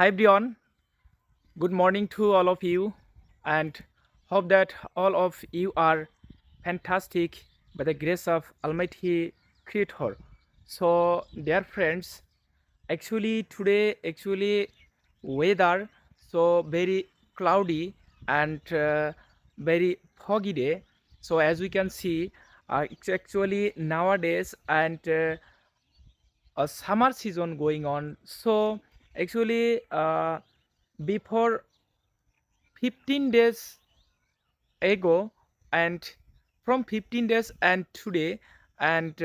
Hi everyone, good morning to all of you, and hope that all of you are fantastic by the grace of Almighty Creator. So, dear friends, actually today weather so very cloudy and very foggy day. So as we can see, it's actually nowadays and a summer season going on. So actually before 15 days ago and from 15 days and today and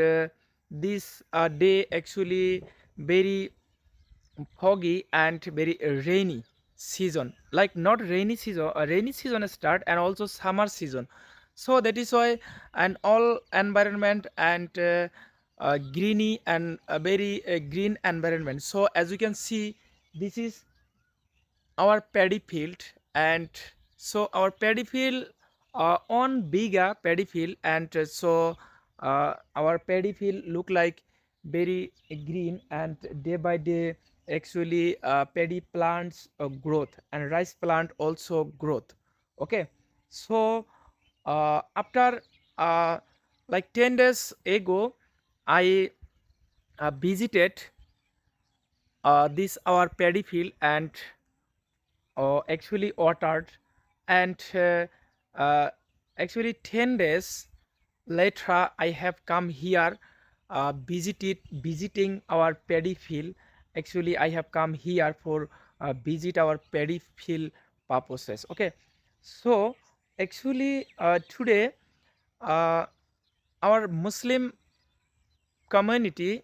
this day actually very foggy and very rainy season, like not rainy season, a rainy season start and also summer season. So that is why an all environment and greeny and a very green environment. So as you can see, this is our paddy field, and so our paddy field on bigger paddy field, and our paddy field look like very green, and day by day actually paddy plants growth and rice plant also growth. Okay, so after uh, like 10 days ago I visited this our paddy field and actually watered, and uh, actually 10 days later I have come here visiting our paddy field. Actually I have come here for visit our paddy field purposes. Okay, so actually today uh, our Muslim community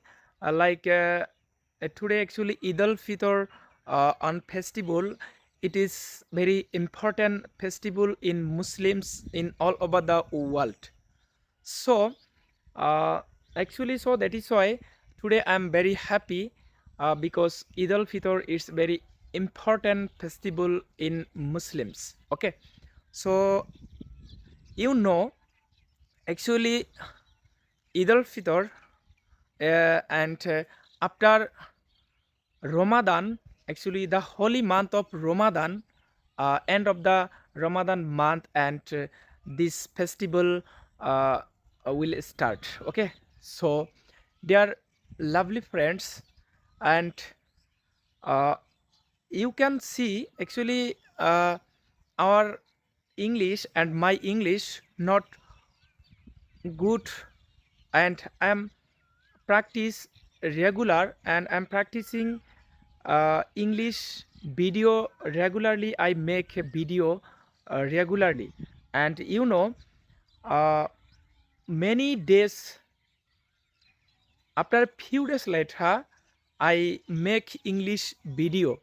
today actually Eid al Fitr on festival. It is very important festival in Muslims in all over the world. So uh, actually so that is why today I am very happy because Eid al Fitr is very important festival in Muslims. Okay, so you know actually Eid al Fitr and after Ramadan, actually the holy month of Ramadan, end of the Ramadan month, and this festival will start. Okay, so dear lovely friends, and uh, you can see actually our English and my English not good, and I am practice regular, and I'm practicing English video regularly. I make a video regularly, and uh, many days after a few days later I make English video,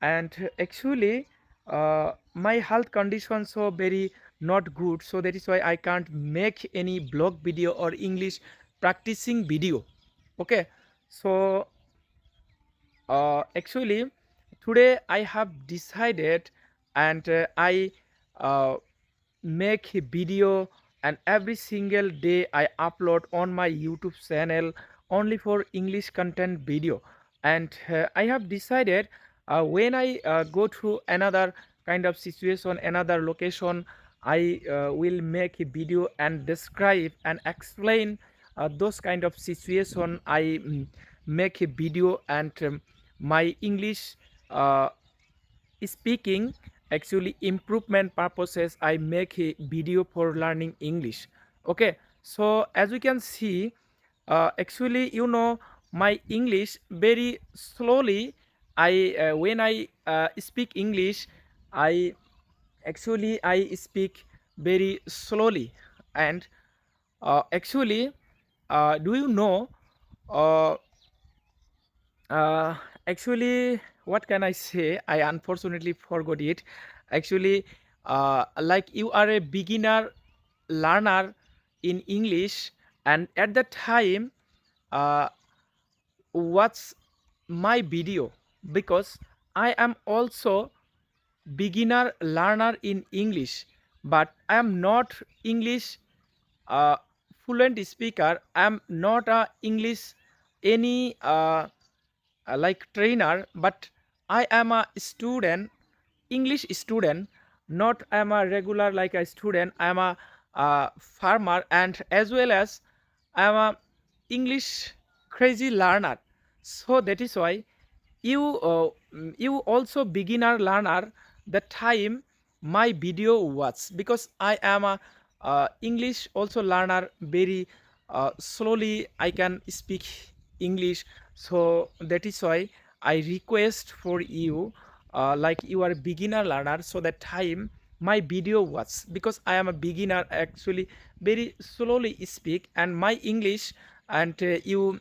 and actually my health condition so very not good, so that is why I can't make any blog video or English practicing video. Okay, so actually today I have decided, and I uh, make a video, and every single day I upload on my YouTube channel only for English content video. And I have decided when I go to another kind of situation, another location, I will make a video and describe and explain those kind of situation. I make a video, and my English uh, speaking actually improvement purposes I make a video for learning English. Okay, so as we can see, actually my English very slowly. I when I speak English, I I speak very slowly. And actually do you know uh, uh, actually, what can I say? I unfortunately forgot it. Actually, like you are a beginner learner in English, and at that time, uh, watch my video, because I am also beginner learner in English, but I am not English uh, fluent speaker. I am not a English any like trainer, but I am a student, English student, not I am a regular like a student. I am a farmer, and as well as I am a English crazy learner. So that is why you also beginner learner the time my video was, because I am a English also learner very slowly I can speak English. So that is why I request for you, like you are a beginner learner, so that time my video was, because I am a beginner actually very slowly speak and my English, and you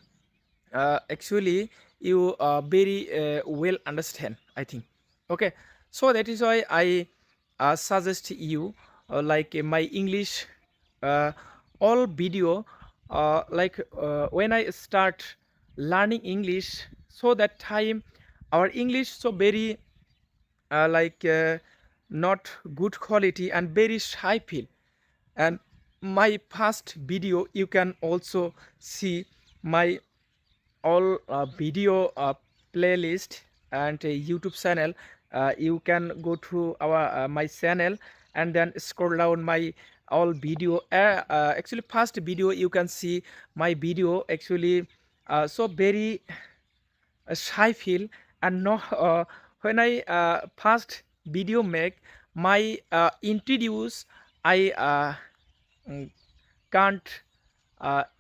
actually you very well understand, I think. Okay, so that is why I suggest you like my English uh, all video, when I start learning English, so that time our English so very like not good quality and very shy feel. And my past video you can also see my all video playlist and YouTube channel. You can go to our my channel and then scroll down my all video, actually past video you can see my video actually so very shy feel. And no when I past video make my introduce, I mm, can't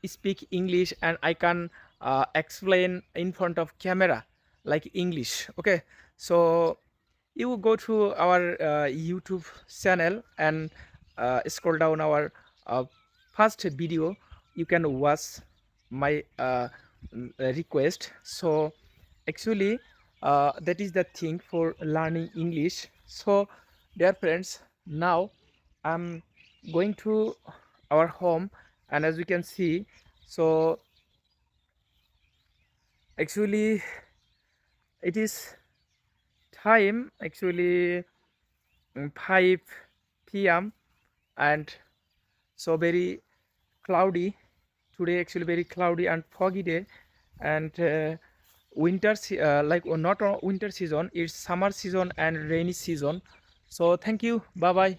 speak English and I can explain in front of camera like English. Okay, so you go to our YouTube channel and scroll down our first video. You can watch my request. So actually that is the thing for learning English. So dear friends, now I'm going to our home, and as you can see, so actually it is time actually 5 p.m. and so very cloudy today, actually very cloudy and foggy day. And not winter season, it's summer season and rainy season. So thank you, bye bye.